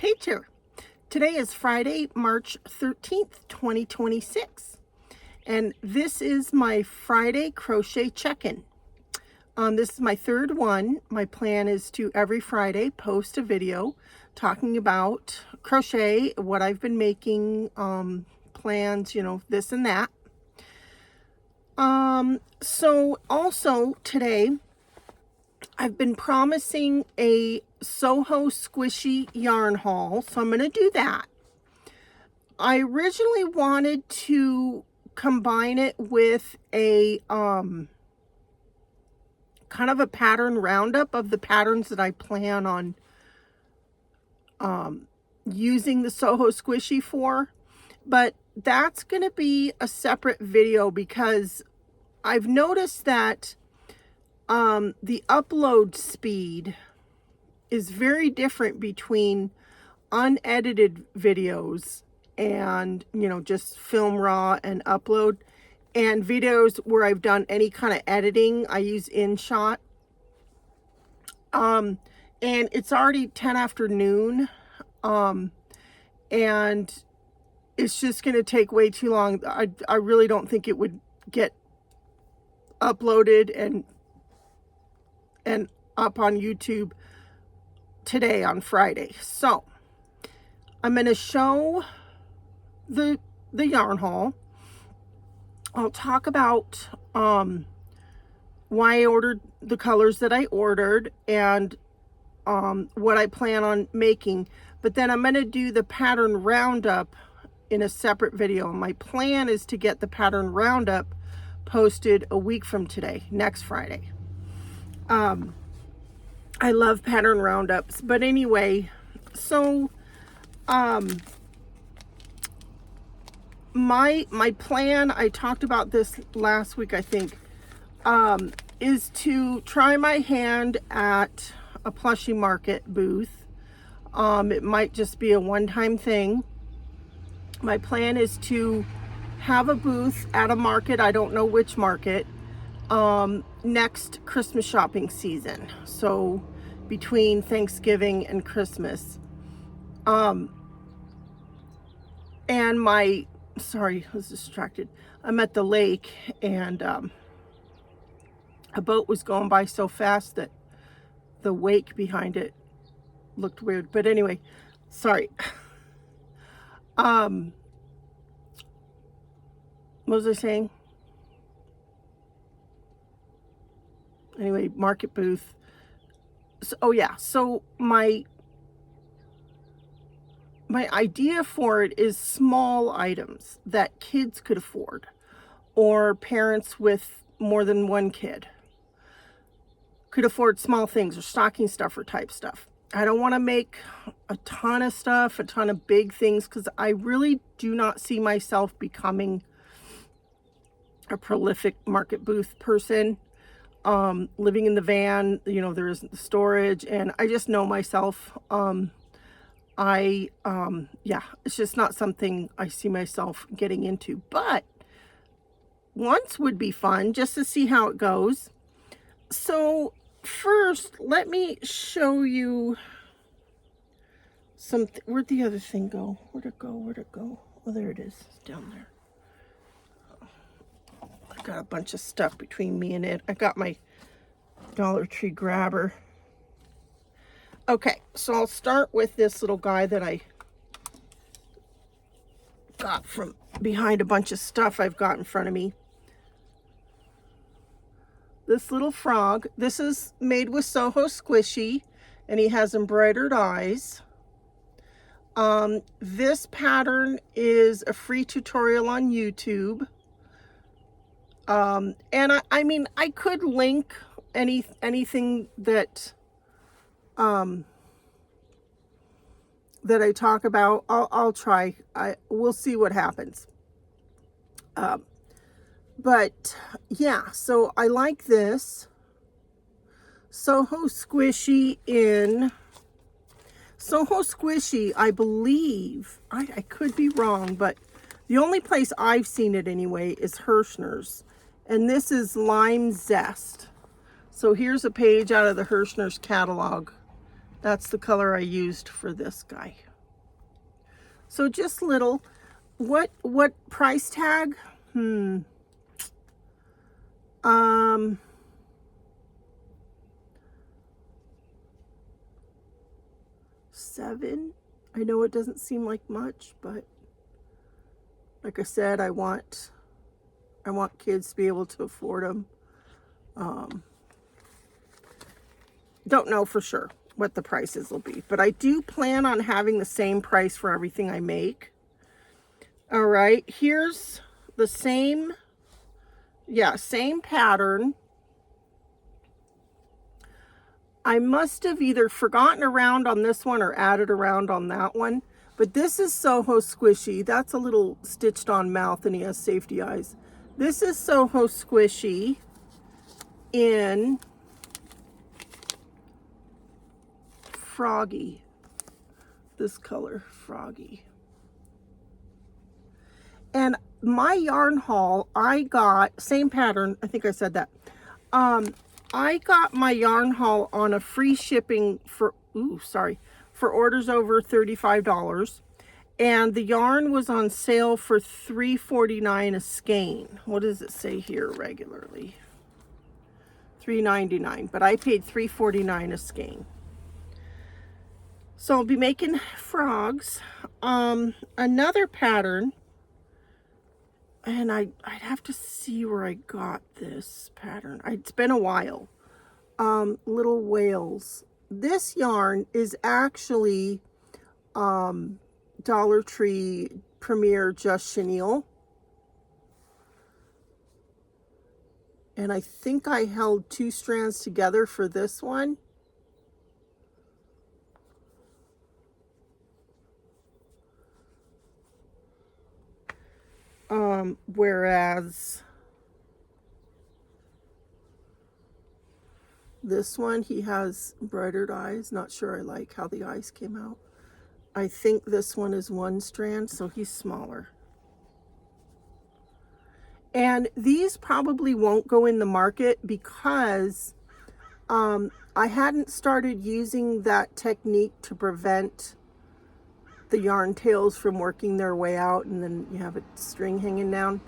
Hey there. Today is Friday, March 13th, 2026. And this is my Friday crochet check-in. This is my third one. My plan is to every Friday post a video talking about crochet, what I've been making, plans, this and that. So also today, I've been promising a Soho Skwishy yarn haul, so I'm going to do that. I originally wanted to combine it with a kind of a pattern roundup of the patterns that I plan on using the Soho Skwishy for, but that's going to be a separate video because I've noticed that the upload speed is very different between unedited videos and, just film raw and upload, and videos where I've done any kind of editing. I use InShot. And it's already 10 after noon. And it's just going to take way too long. I really don't think it would get uploaded and up on YouTube today on Friday. So I'm going to show the yarn haul. I'll talk about why I ordered the colors that I ordered and what I plan on making. But then I'm going to do the pattern roundup in a separate video. My plan is to get the pattern roundup posted a week from today, next Friday. I love pattern roundups, but anyway, so my plan, I talked about this last week, I think, is to try my hand at a plushie market booth. It might just be a one-time thing. My plan is to have a booth at a market, I don't know which market, next Christmas shopping season, so between Thanksgiving and Christmas. And sorry, I was distracted. I'm at the lake and a boat was going by so fast that the wake behind it looked weird. But anyway, sorry. What was I saying? Anyway, market booth. So, oh yeah, so my idea for it is small items that kids could afford, or parents with more than one kid could afford small things, or stocking stuffer type stuff. I don't want to make a ton of stuff, a ton of big things, because I really do not see myself becoming a prolific market booth person. Living in the van, there isn't the storage, and I just know myself. Yeah, it's just not something I see myself getting into, but once would be fun just to see how it goes. So first, let me show you something. Where'd the other thing go? Where'd it go? Oh, there it is. It's down there. I got a bunch of stuff between me and it. I got my Dollar Tree grabber. Okay, so I'll start with this little guy that I got from behind a bunch of stuff I've got in front of me. This little frog. This is made with Soho Skwishy, and he has embroidered eyes. This pattern is a free tutorial on YouTube. And I mean, I could link anything that that I talk about. I'll try. We'll see what happens. But yeah, so I like this Soho Skwishy in Soho Skwishy. I believe, I could be wrong, but the only place I've seen it anyway is Hirschner's. And this is Lime Zest. So here's a page out of the Hirschner's catalog. That's the color I used for this guy. So just little. What price tag? $7. I know it doesn't seem like much, but like I said, I want kids to be able to afford them. Don't know for sure what the prices will be, but I do plan on having the same price for everything I make. All right, here's the same pattern. I must have either forgotten around on this one or added around on that one, but this is Soho Skwishy. That's a little stitched on mouth and he has safety eyes. This is Soho Skwishy in Froggy. This color, Froggy. And my yarn haul, I got, same pattern, I think I said that. I got my yarn haul on a free shipping for orders over $35. And the yarn was on sale for $3.49 a skein. What does it say here regularly? $3.99, but I paid $3.49 a skein. So I'll be making frogs. Another pattern, and I'd have to see where I got this pattern. It's been a while. Little whales. This yarn is actually Dollar Tree Premier Just Chenille. And I think I held 2 strands together for this one. Whereas this one, he has embroidered eyes. Not sure I like how the eyes came out. I think this one is 1 strand, so he's smaller. And these probably won't go in the market because I hadn't started using that technique to prevent the yarn tails from working their way out and then you have a string hanging down.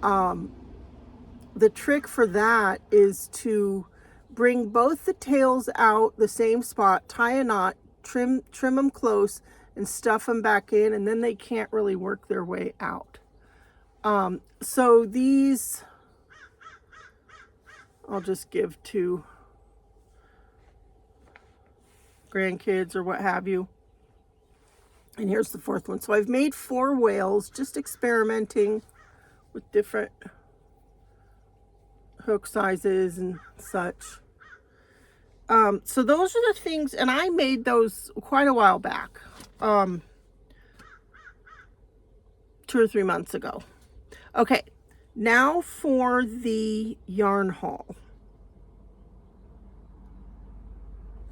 The trick for that is to bring both the tails out the same spot, tie a knot, trim them close, and stuff them back in, and then they can't really work their way out. So these I'll just give to grandkids or what have you. And here's the 4th one. So I've made 4 whales, just experimenting with different hook sizes and such. So those are the things, and I made those quite a while back, 2 or 3 months ago. Okay, now for the yarn haul.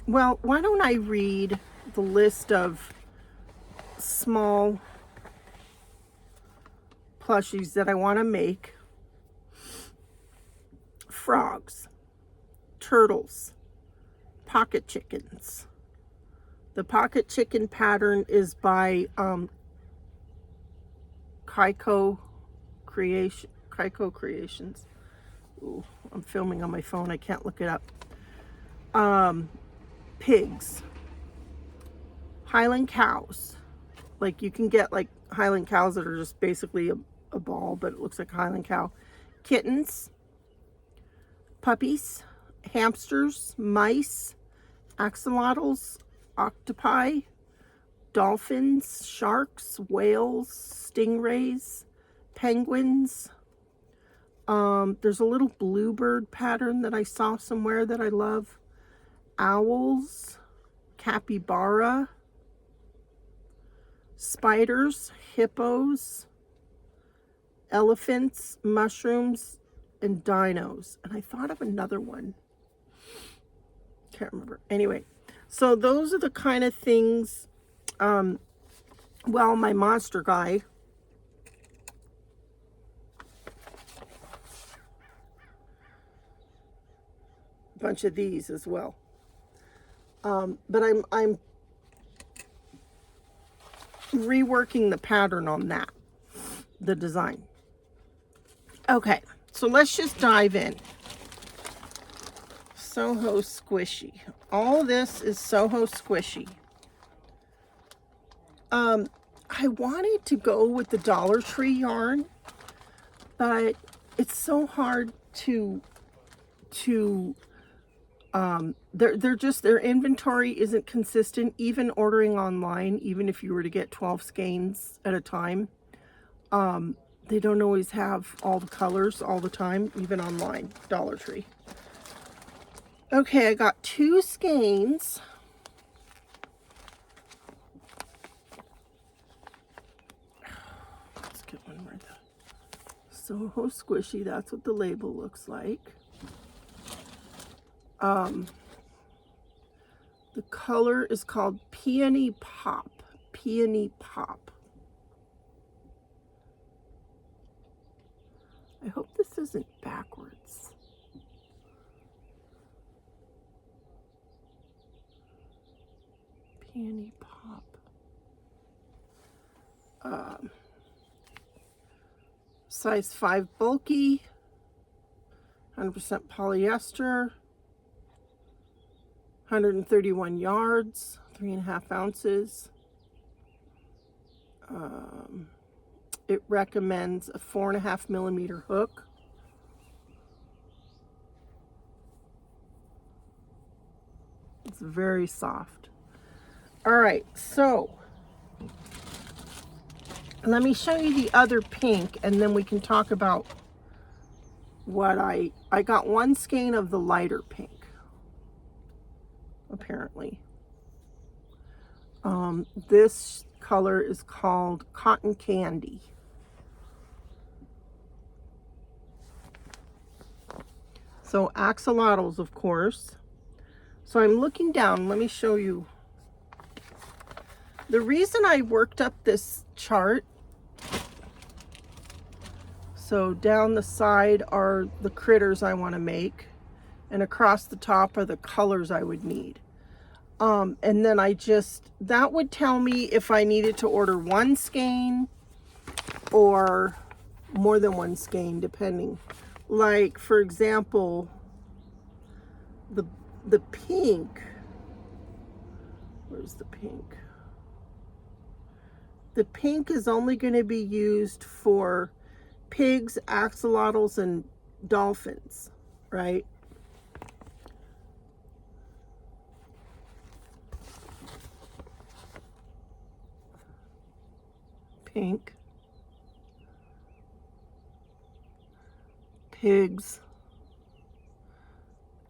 Well, why don't I read the list of small plushies that I want to make. Frogs, turtles, pocket chickens. The pocket chicken pattern is by Kaiko Creations. Ooh, I'm filming on my phone. I can't look it up. Pigs, Highland cows. Like you can get like Highland cows that are just basically a ball, but it looks like a Highland cow. Kittens, puppies, hamsters, mice, axolotls, octopi, dolphins, sharks, whales, stingrays, penguins. There's a little bluebird pattern that I saw somewhere that I love. Owls, capybara, spiders, hippos, elephants, mushrooms, and dinos. And I thought of another one. Can't remember. Anyway, so those are the kind of things. Well, my monster guy. A bunch of these as well. But I'm reworking the pattern on that, the design. Okay, so let's just dive in. Soho Skwishy. All this is Soho Skwishy. I wanted to go with the Dollar Tree yarn, but it's so hard their inventory isn't consistent. Even ordering online, even if you were to get 12 skeins at a time, they don't always have all the colors all the time, even online, Dollar Tree. Okay, I got 2 skeins. Let's get one more. Soho Skwishy, that's what the label looks like. The color is called Peony Pop. Peony Pop. I hope this isn't backwards. Peony Pop. Size 5 bulky. 100% polyester. 131 yards, 3.5 ounces. It recommends a 4.5 millimeter hook. It's very soft. All right, so let me show you the other pink, and then we can talk about what I got 1 skein of the lighter pink. Apparently. This color is called Cotton Candy. So axolotls, of course. So I'm looking down. Let me show you. The reason I worked up this chart, so down the side are the critters I want to make, and across the top are the colors I would need. And then that would tell me if I needed to order 1 skein or more than 1 skein, depending. Like, for example, the pink. Where's the pink? The pink is only going to be used for pigs, axolotls, and dolphins, right? Pink, pigs,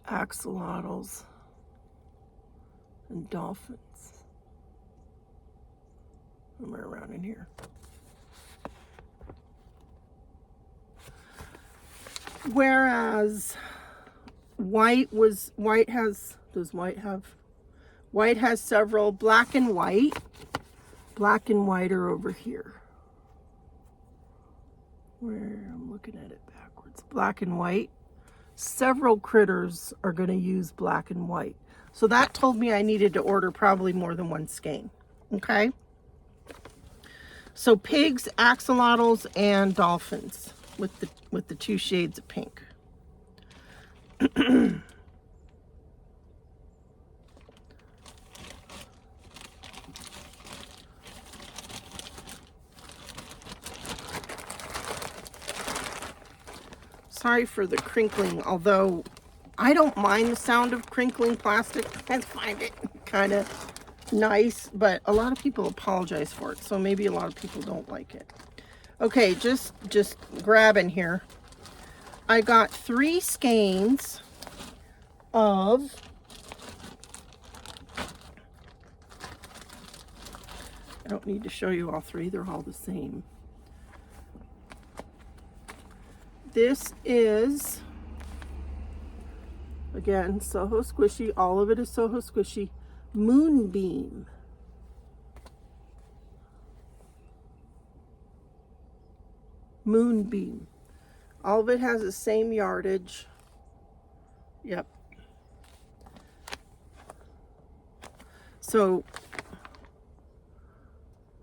axolotls, and dolphins. Somewhere around in here. Whereas white has several. Black and white are over here. Where I'm looking at it backwards. Black and white. Several critters are going to use black and white. So that told me I needed to order probably more than 1 skein. Okay. So pigs, axolotls, and dolphins with the 2 shades of pink. Sorry for the crinkling, although I don't mind the sound of crinkling plastic. I find it kind of nice, but a lot of people apologize for it, so maybe a lot of people don't like it. Okay, just grabbing here. I got 3 skeins of I don't need to show you all 3, they're all the same. This is, again, Soho Skwishy. All of it is Soho Skwishy. Moonbeam. Moonbeam. All of it has the same yardage. Yep. So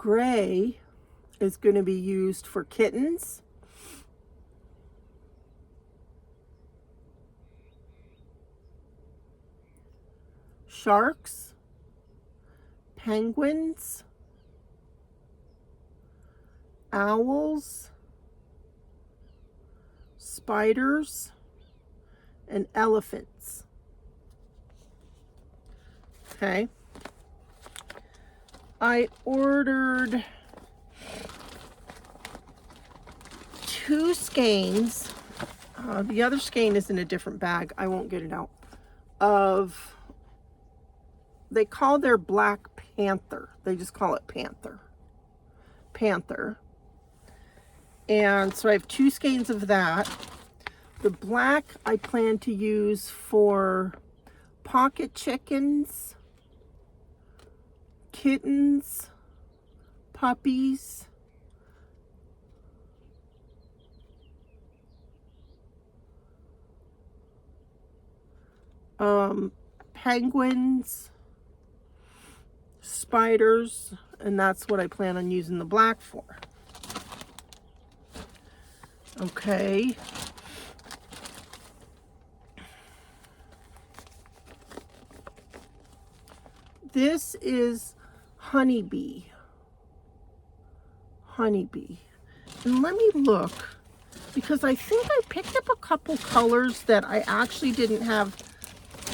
gray is going to be used for kittens. Sharks, penguins, owls, spiders, and elephants. Okay. I ordered 2 skeins. The other skein is in a different bag. I won't get it out. They call their Black Panther. They just call it Panther. And so I have 2 skeins of that. The black I plan to use for pocket chickens, kittens, puppies, penguins, spiders, and that's what I plan on using the black for. Okay. This is honeybee. And let me look, because I think I picked up a couple colors that I actually didn't have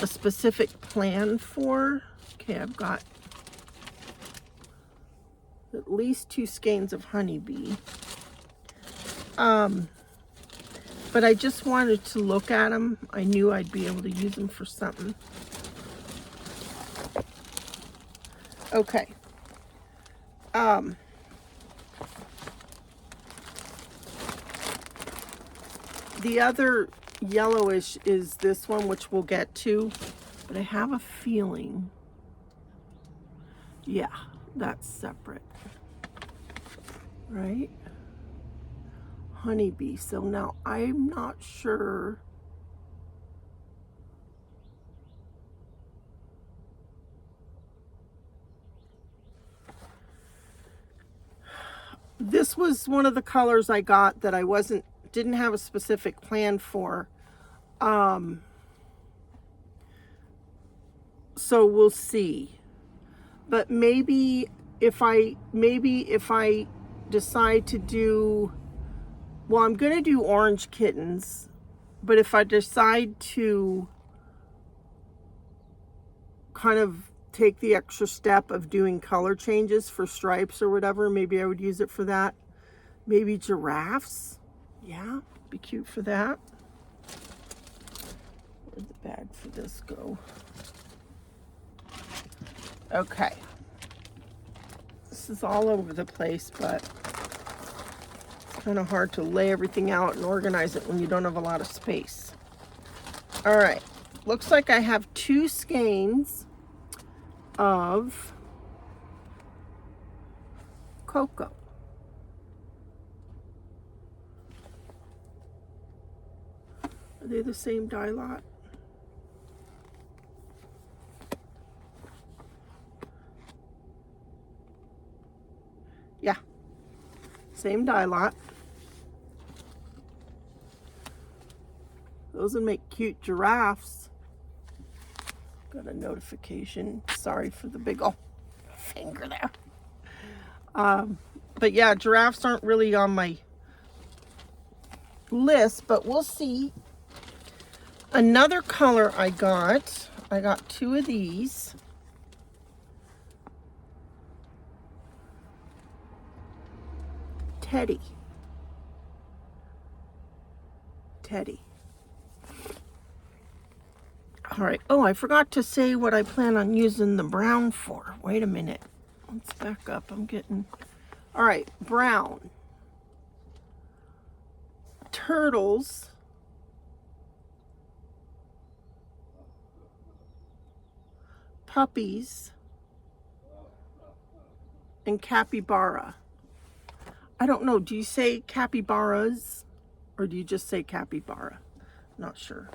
a specific plan for. Okay, I've got at least 2 skeins of honeybee. But I just wanted to look at them. I knew I'd be able to use them for something. Okay. The other yellowish is this one, which we'll get to, but I have a feeling, yeah, that's separate, right? Honeybee. So now I'm not sure. This was one of the colors I got that I didn't have a specific plan for. So we'll see. But maybe if I decide to do, well, I'm going to do orange kittens, but if I decide to kind of take the extra step of doing color changes for stripes or whatever, maybe I would use it for that. Maybe giraffes. Yeah, be cute for that. Where'd the bag for this go? Okay. This is all over the place, but it's kind of hard to lay everything out and organize it when you don't have a lot of space. All right. Looks like I have 2 skeins of cocoa. Are they the same dye lot? Yeah, same dye lot. Those would make cute giraffes. Got a notification. Sorry for the big old finger there. But yeah, giraffes aren't really on my list, but we'll see. Another color I got 2 of these. Teddy. All right. Oh, I forgot to say what I plan on using the brown for. Wait a minute. Let's back up. All right, brown. Turtles. Puppies. And capybara. I don't know. Do you say capybaras or do you just say capybara? Not sure.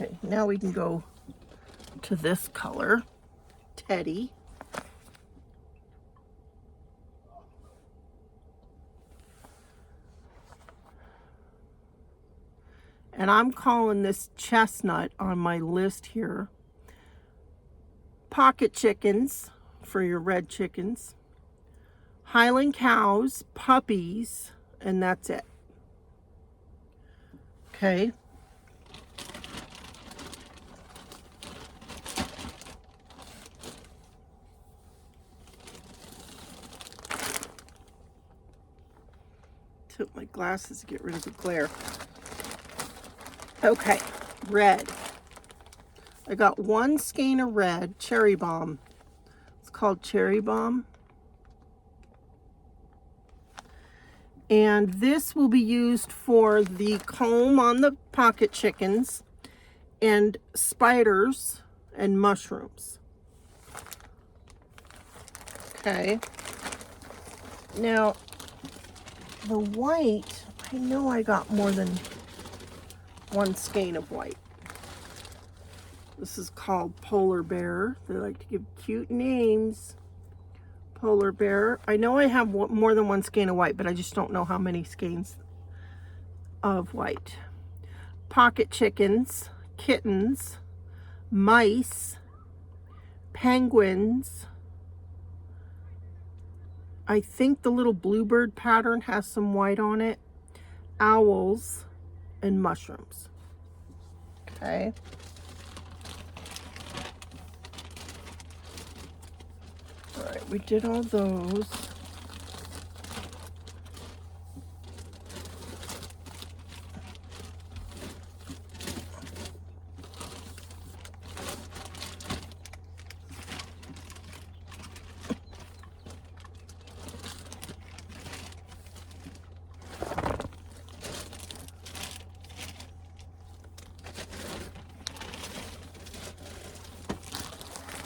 Okay, now we can go to this color, Teddy. And I'm calling this chestnut on my list here. Pocket chickens for your red chickens. Highland cows, puppies, and that's it. Okay. Took my glasses to get rid of the glare. Okay, red. I got one skein of red, Cherry Bomb. It's called Cherry Bomb. And this will be used for the comb on the pocket chickens and spiders and mushrooms. Okay. Now, the white, I know I got more than one skein of white. This is called Polar Bear. They like to give cute names. Polar Bear. I know I have more than one skein of white, but I just don't know how many skeins of white. Pocket chickens, kittens, mice, penguins. I think the little bluebird pattern has some white on it. Owls and mushrooms. Okay. All right, we did all those.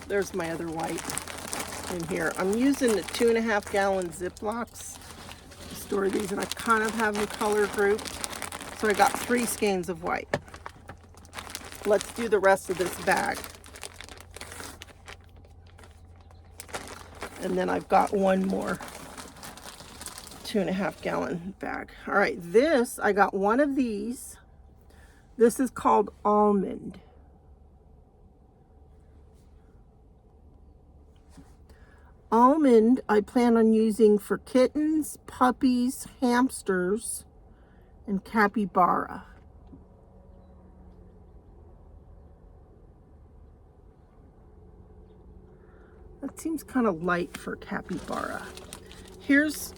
There's my other white in here. I'm using the 2.5 gallon Ziplocs to store these, and I kind of have them color grouped. So I got 3 skeins of white. Let's do the rest of this bag. And then I've got one more 2.5 gallon bag. All right, this, I got one of these. This is called Almond. Almond, I plan on using for kittens, puppies, hamsters, and capybara. That seems kind of light for capybara. Here's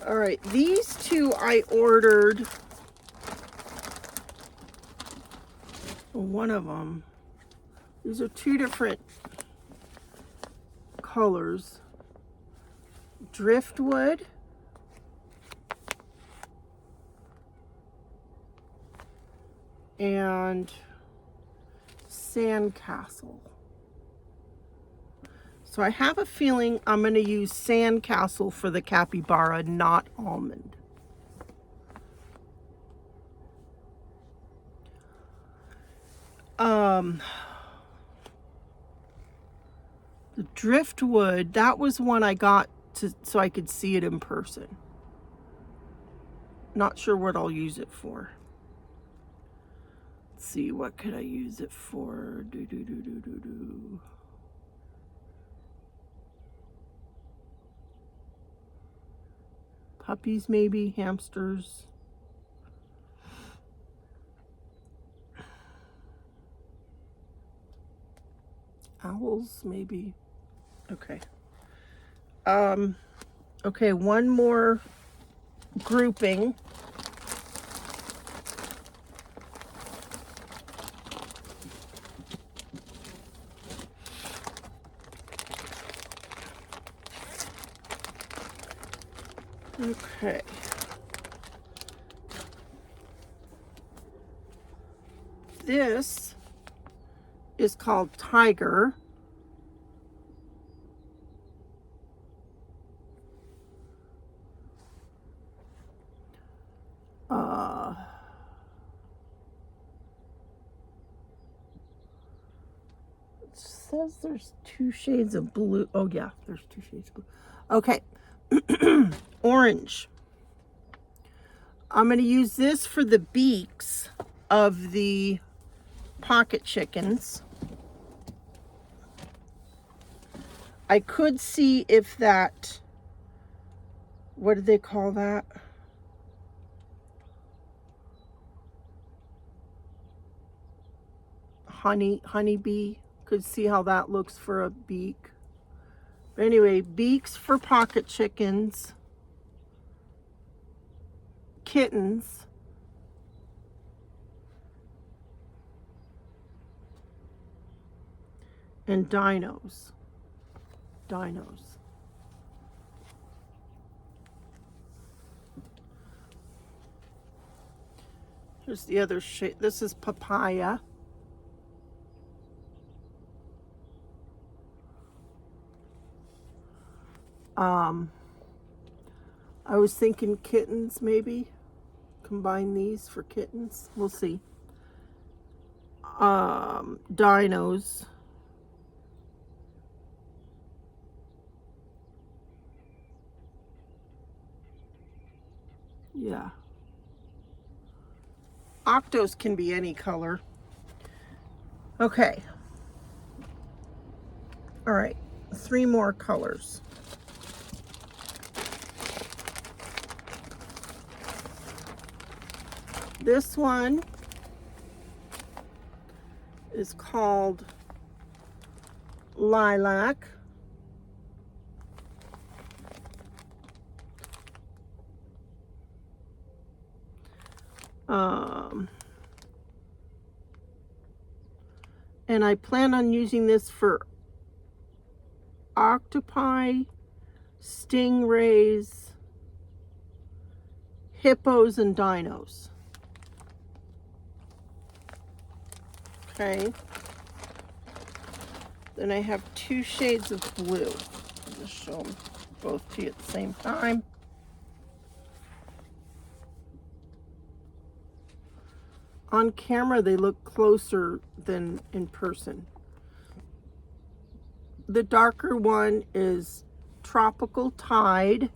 all right, these two I ordered. One of them, these are 2 different colors. Driftwood and Sandcastle. So I have a feeling I'm going to use Sandcastle for the capybara, not Almond. The Driftwood, that was one I got so I could see it in person. Not sure what I'll use it for. Let's see, what could I use it for? Puppies maybe, hamsters. Owls maybe. Okay. Okay, one more grouping. Okay. This is called Tiger. It says there's 2 shades of blue. Oh yeah, there's 2 shades of blue. Okay. Orange. I'm going to use this for the beaks of the pocket chickens. I could see if that, what do they call that? Honeybee. Could see how that looks for a beak. But anyway, beaks for pocket chickens, kittens, and dinos. Here's the other shade. This is papaya. I was thinking kittens, maybe. Combine these for kittens. We'll see. Dinos. Yeah. Octos can be any color. Okay. All right. 3 more colors. This one is called Lilac. And I plan on using this for octopi, stingrays, hippos, and dinos. Okay. Then I have 2 shades of blue. I'll just show them both to you at the same time. On camera, they look closer than in person. The darker one is Tropical Tide.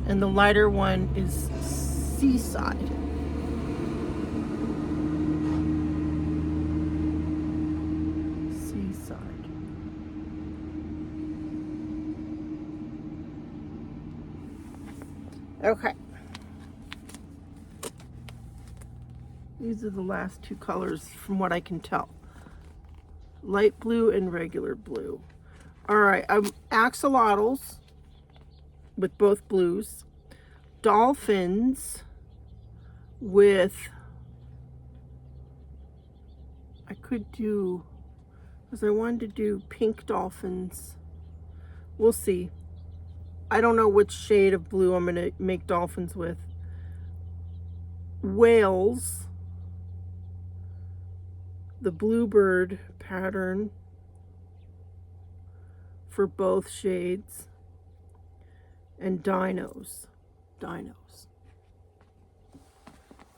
And the lighter one is Seaside. Okay. These are the last 2 colors from what I can tell. Light blue and regular blue. All right, axolotls with both blues. Dolphins with, I could do, because I wanted to do pink dolphins. We'll see. I don't know which shade of blue I'm going to make dolphins with. Whales, the bluebird pattern for both shades, and dinos.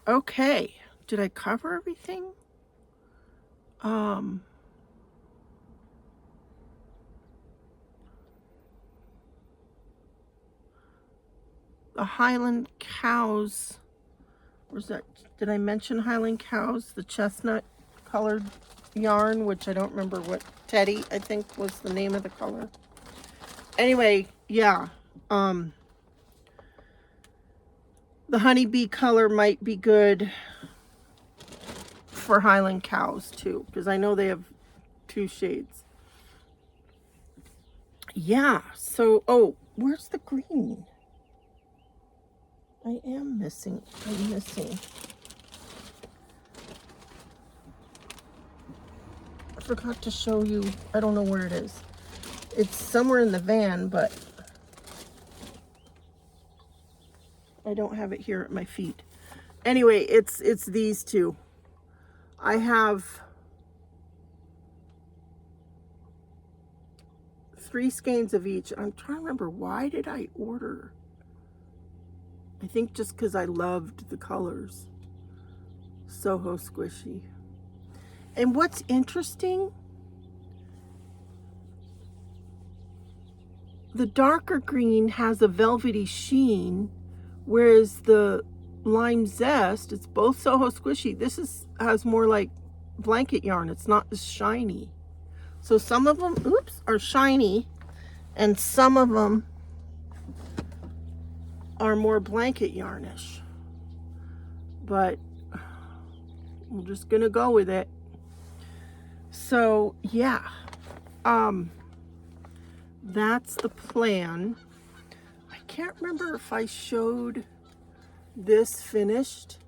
Okay, did I cover everything? The Highland cows, where's that? Did I mention Highland cows? The chestnut colored yarn, which I don't remember what, Teddy, I think was the name of the color. Anyway, yeah. The honeybee color might be good for Highland cows too, because I know they have 2 shades. Yeah, so, oh, where's the green? I'm missing. I forgot to show you. I don't know where it is. It's somewhere in the van, but I don't have it here at my feet. Anyway, it's these 2. I have 3 skeins of each. I'm trying to remember, why did I order I think just because I loved the colors. Soho Skwishy. And what's interesting, the darker green has a velvety sheen, whereas the Lime Zest, it's both Soho Skwishy. This has more like blanket yarn. It's not as shiny. So some of them, oops, are shiny, and some of them are more blanket yarnish. But I'm just gonna go with it. So yeah, that's the plan. I can't remember if I showed this finished.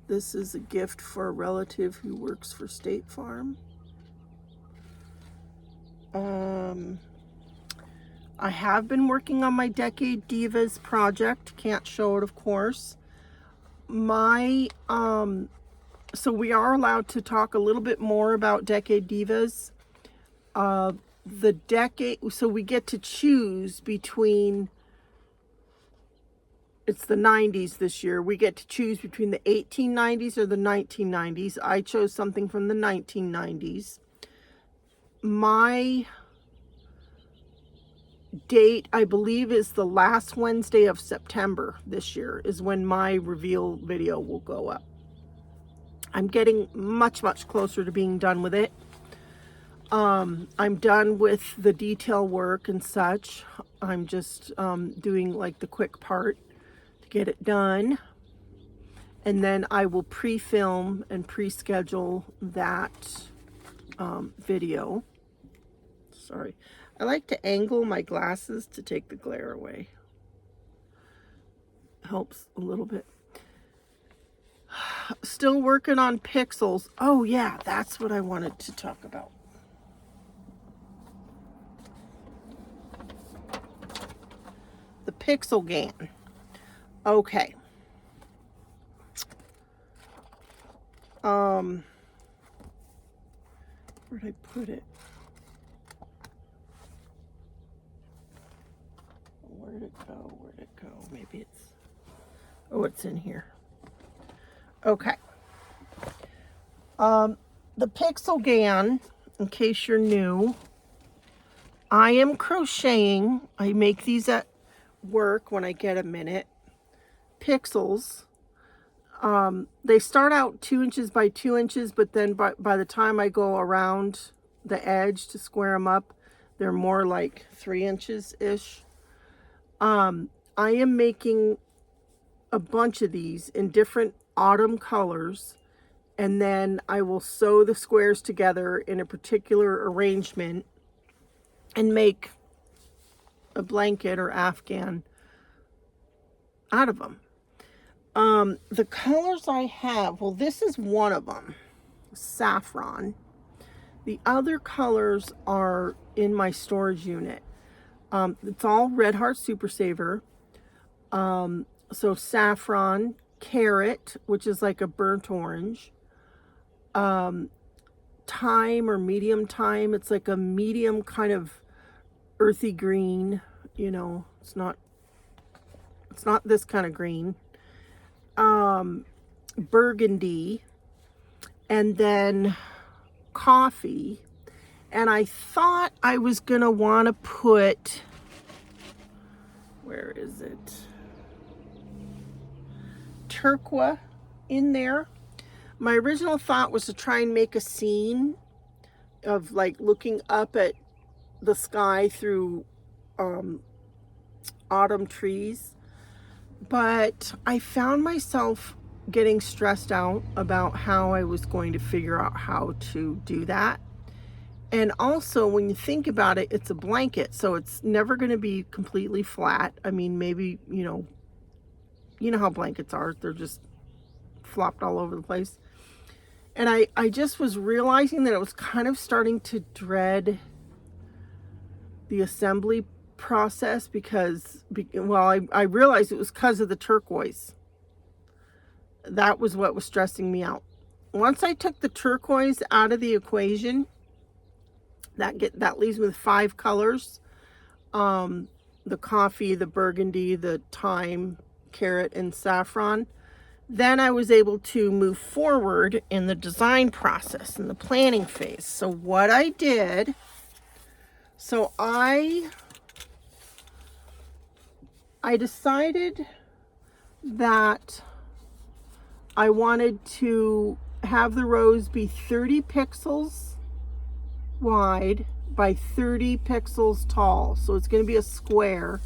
This is a gift for a relative who works for State Farm. I have been working on my Decade Divas project. Can't show it, of course. So we are allowed to talk a little bit more about Decade Divas. So we get to choose between, it's the 90s this year. We get to choose between the 1890s or the 1990s. I chose something from the 1990s. My date, I believe, is the last Wednesday of September this year is when my reveal video will go up. I'm getting much, much closer to being done with it. I'm done with the detail work and such. I'm just doing like the quick part to get it done. And then I will pre-film and pre-schedule that video. Sorry. I like to angle my glasses to take the glare away. Helps a little bit. Still working on pixels. Oh yeah, that's what I wanted to talk about. The pixel GAN. Okay. Where'd I put it? Where'd it go? Where'd it go? Maybe it's, oh, it's in here. Okay. The pixel GAN, in case you're new, I am crocheting. I make these at work when I get a minute. Pixels. They start out 2 inches by 2 inches, but then by the time I go around the edge to square them up, they're more like 3 inches-ish. I am making a bunch of these in different autumn colors, and then I will sew the squares together in a particular arrangement and make a blanket or afghan out of them. The colors I have, well, this is one of them, saffron. The other colors are in my storage unit. It's all Red Heart Super Saver. So saffron, carrot, which is like a burnt orange, thyme or medium thyme. It's like a medium kind of earthy green, you know, it's not this kind of green. Burgundy, and then coffee. And I thought I was gonna want to put, where is it? Turquoise in there. My original thought was to try and make a scene of like looking up at the sky through autumn trees. But I found myself getting stressed out about how I was going to figure out how to do that. And also, when you think about it, it's a blanket, so it's never going to be completely flat. I mean, maybe, you know how blankets are. They're just flopped all over the place. And I just was realizing that it was kind of starting to dread the assembly process because, well, I realized it was because of the turquoise. That was what was stressing me out. Once I took the turquoise out of the equation, That leaves me with 5 colors. The coffee, the burgundy, the thyme, carrot, and saffron. Then I was able to move forward in the design process, in the planning phase. So what I did, I decided that I wanted to have the rose be 30 pixels wide by 30 pixels tall. So it's going to be a square,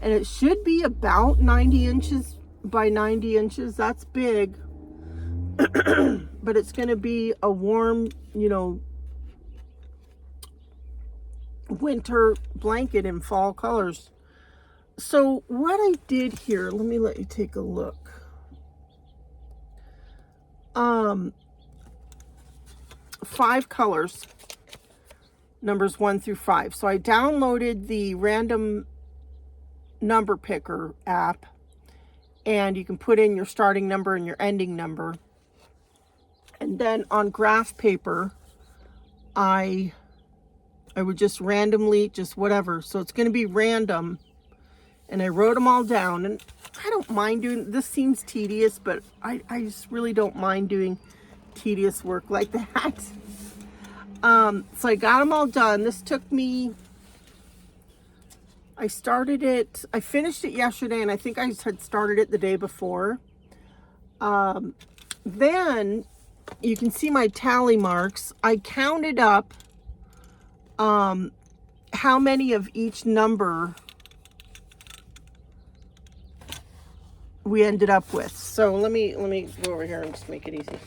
and it should be about 90 inches by 90 inches. That's big. But it's going to be a warm, winter blanket in fall colors. So what I did here, let me let you take a look. 5 colors, numbers 1 through 5. So I downloaded the random number picker app, and you can put in your starting number and your ending number. And then on graph paper, I would just randomly, just whatever. So it's going to be random. And I wrote them all down. And I don't mind doing, this seems tedious, but I just really don't mind doing tedious work like that. So I got them all done. This took me, I finished it yesterday, and I think I had started it the day before. Then you can see my tally marks. I counted up how many of each number we ended up with. So let me go over here and just make it easy.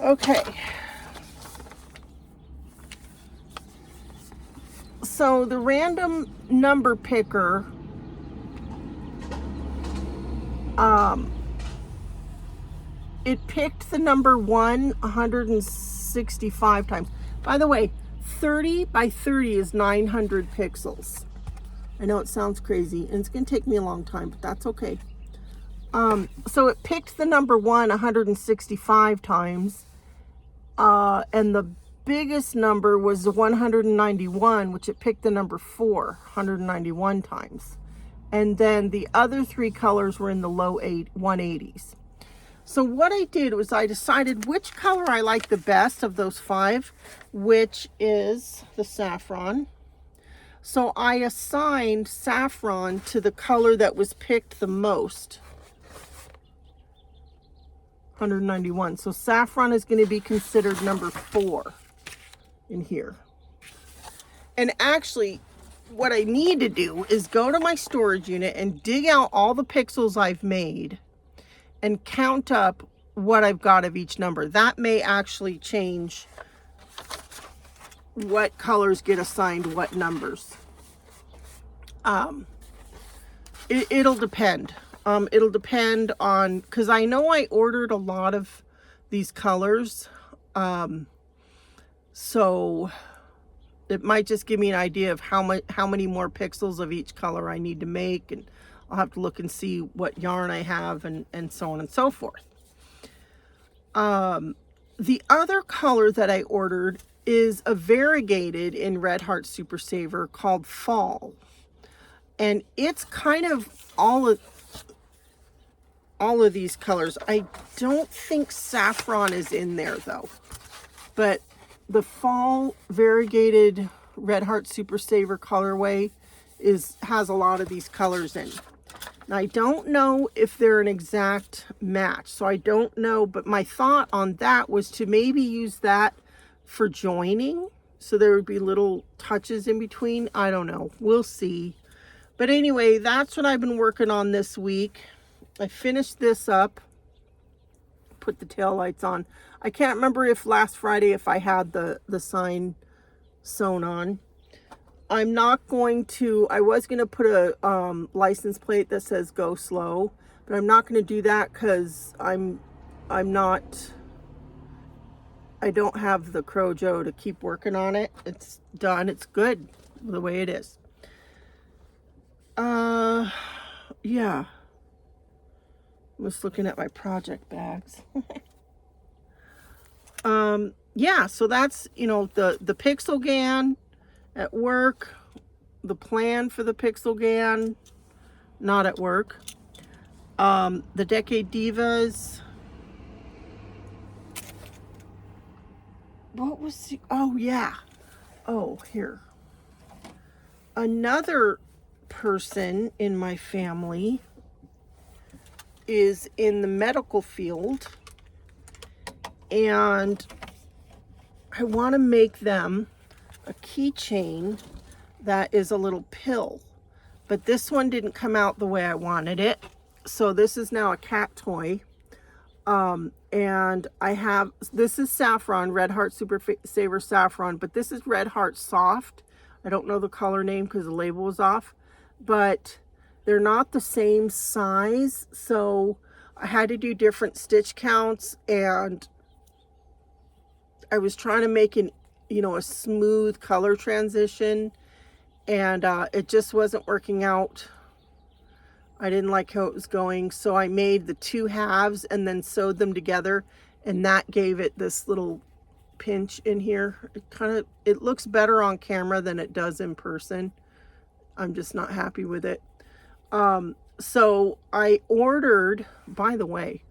Okay. So the random number picker, it picked the number 165 times. By the way, 30 by 30 is 900 pixels. I know it sounds crazy, and it's going to take me a long time, but that's okay. So it picked the number 165 times, and the biggest number was the 191, which it picked the number 191 times. And then the other 3 colors were in the low 180s. So what I did was I decided which color I like the best of those 5, which is the saffron. So I assigned saffron to the color that was picked the most, 191. So saffron is going to be considered number 4 in here. And actually, what I need to do is go to my storage unit and dig out all the pixels I've made and count up what I've got of each number. That may actually change what colors get assigned what numbers. It'll depend. It'll depend on, because I know I ordered a lot of these colors. So it might just give me an idea of how many more pixels of each color I need to make, and I'll have to look and see what yarn I have, and so on and so forth. The other color that I ordered is a variegated in Red Heart Super Saver called Fall. And it's kind of all of these colors. I don't think saffron is in there though. But the Fall variegated Red Heart Super Saver colorway has a lot of these colors in. Now, I don't know if they're an exact match, so I don't know, but my thought on that was to maybe use that for joining, so there would be little touches in between. I don't know. We'll see. But anyway, that's what I've been working on this week. I finished this up, put the tail lights on. I can't remember if last Friday if I had the sign sewn on. I'm not going to, I was going to put a license plate that says go slow, but I'm not going to do that because I don't have the Crochet to keep working on it. It's done. It's good the way it is. Yeah. I'm just looking at my project bags. yeah, so that's, you know, the Pixel GAN at work, the plan for the Pixel GAN not at work. The Decade Divas. What was the, oh yeah. Oh, here. Another person in my family is in the medical field, and I want to make them a keychain that is a little pill, but this one didn't come out the way I wanted it. So this is now a cat toy. And I have, this is Saffron, Red Heart Super Saver Saffron, but this is Red Heart Soft. I don't know the color name because the label was off, but they're not the same size. So I had to do different stitch counts, and I was trying to make an, you know, a smooth color transition, and it just wasn't working out. I didn't like how it was going, so I made the two halves and then sewed them together, and that gave it this little pinch in here. It looks better on camera than it does in person. I'm just not happy with it. So I ordered, by the way,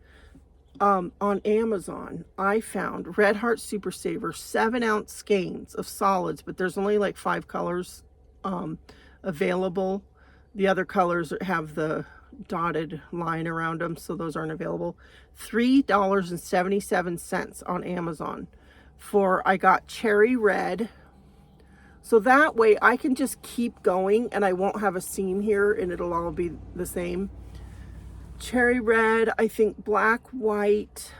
on Amazon, I found Red Heart Super Saver 7-ounce skeins of solids, but there's only like 5 colors available. The other colors have the dotted line around them, so those aren't available. $3.77 on Amazon for, I got cherry red. So that way I can just keep going and I won't have a seam here and it'll all be the same. Cherry red, I think black, white,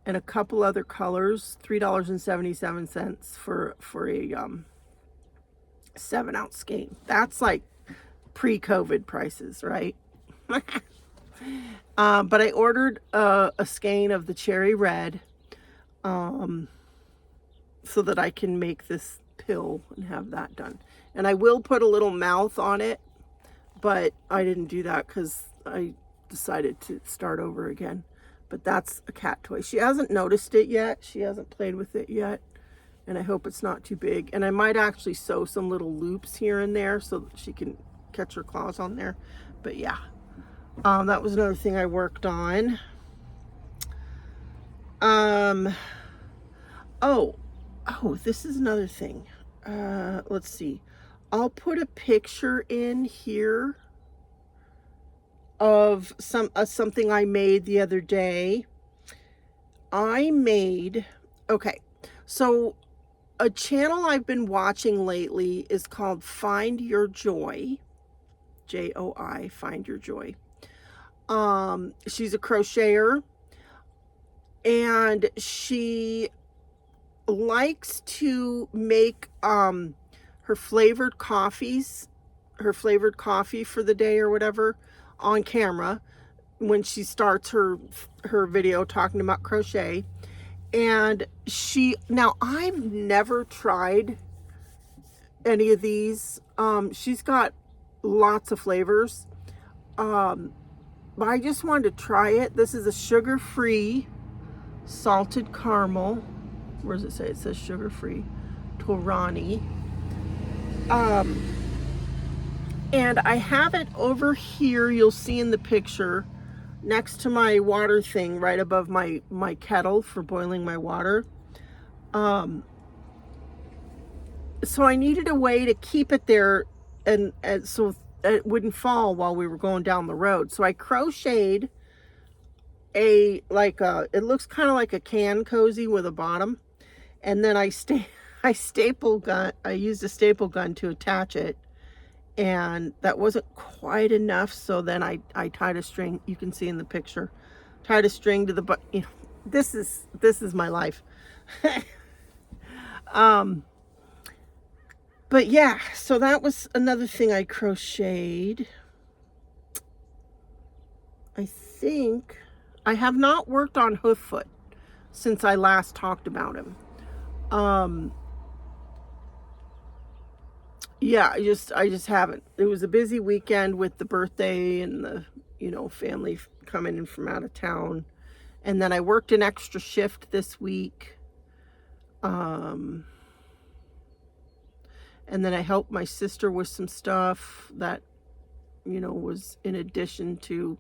and a couple other colors. $3.77 for a 7-ounce skein. That's like pre-COVID prices, right? But I ordered a skein of the cherry red so that I can make this pill and have that done. And I will put a little mouth on it, but I didn't do that because I decided to start over again. But that's a cat toy. She hasn't noticed it yet. She hasn't played with it yet. And I hope it's not too big. And I might actually sew some little loops here and there so that she can catch her claws on there. But yeah, that was another thing I worked on. Oh, this is another thing. Let's see. I'll put a picture in here of something I made the other day. Okay, so a channel I've been watching lately is called Find Your Joy, J-O-I, Find Your Joy. She's a crocheter, and she likes to make her flavored coffee for the day or whatever on camera when she starts her video talking about crochet. And now I've never tried any of these. She's got lots of flavors. But I just wanted to try it. This is a sugar-free salted caramel. Where does it say? It says sugar-free Torani. And I have it over here. You'll see in the picture, next to my water thing, right above my kettle for boiling my water. So I needed a way to keep it there and so it wouldn't fall while we were going down the road. So I crocheted it looks kind of like a can cozy with a bottom, and then I used a staple gun to attach it, and that wasn't quite enough, so then I tied a string. You can see in the picture, tied a string to the butt. You know, this is my life. But yeah, so that was another thing I crocheted. I think I have not worked on Hooffoot since I last talked about him. Yeah, I just haven't. It was a busy weekend with the birthday and the, family coming in from out of town. And then I worked an extra shift this week. And then I helped my sister with some stuff that, you know, was in addition to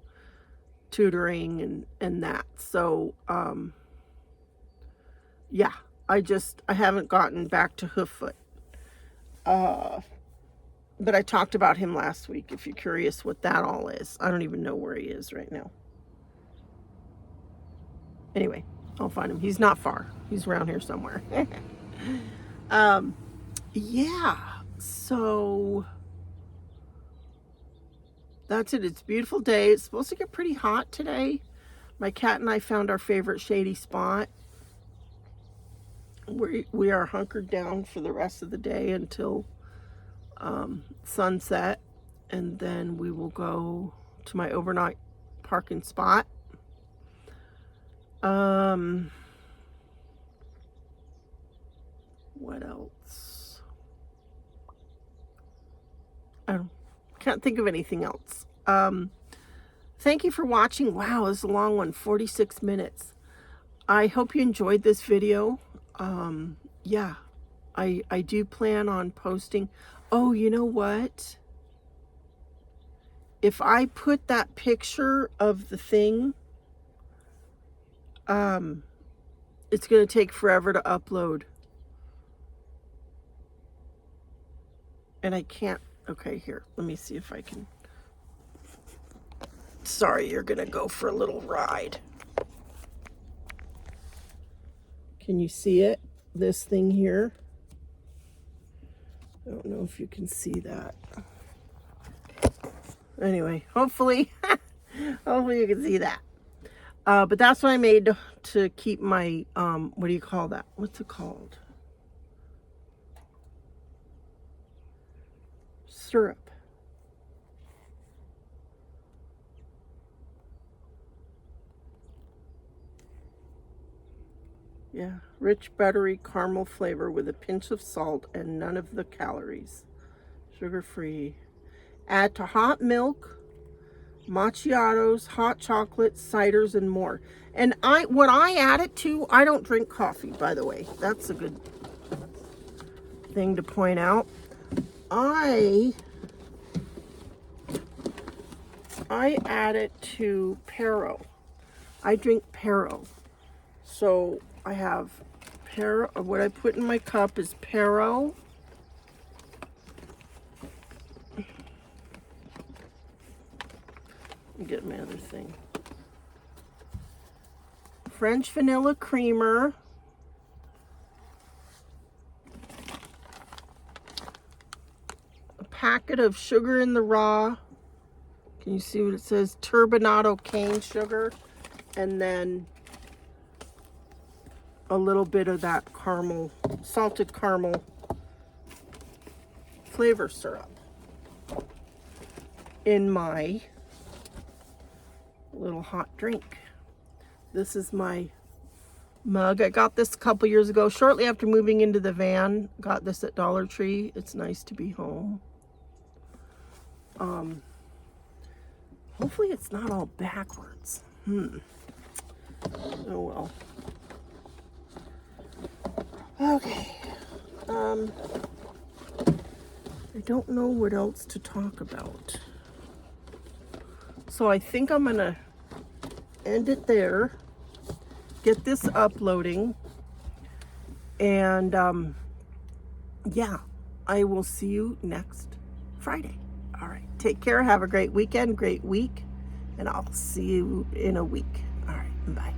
tutoring and that. So, yeah, I haven't gotten back to Hooffoot. But I talked about him last week, if you're curious what that all is. I don't even know where he is right now. Anyway, I'll find him. He's not far. He's around here somewhere. Yeah, so that's it. It's a beautiful day. It's supposed to get pretty hot today. My cat and I found our favorite shady spot. We are hunkered down for the rest of the day until sunset, and then we will go to my overnight parking spot. What else? I can't think of anything else. Thank you for watching. Wow, this is a long one, 46 minutes. I hope you enjoyed this video. Yeah, I do plan on posting. Oh, you know what? If I put that picture of the thing, it's going to take forever to upload. And I can't. Okay, here. Let me see if I can. Sorry, you're going to go for a little ride. Can you see it? This thing here. I don't know if you can see that. Anyway, hopefully, hopefully you can see that. But that's what I made to keep my, what do you call that? What's it called? Syrup. Yeah, rich buttery caramel flavor with a pinch of salt and none of the calories. Sugar-free. Add to hot milk, macchiatos, hot chocolate, ciders, and more. And what I add it to, I don't drink coffee, by the way. That's a good thing to point out. I add it to Pero. I drink Pero. So I have Pero. What I put in my cup is Pero. Get my other thing. French vanilla creamer. A packet of sugar in the raw. Can you see what it says? Turbinado cane sugar. And then a little bit of that caramel, salted caramel flavor syrup in my little hot drink. This is my mug. I got this a couple years ago, shortly after moving into the van. Got this at Dollar Tree. It's nice to be home. Hopefully it's not all backwards. Oh well. Okay. I don't know what else to talk about. So I think I'm gonna end it there, get this uploading, and yeah, I will see you next Friday. All right, take care, have a great weekend, great week, and I'll see you in a week. All right, bye.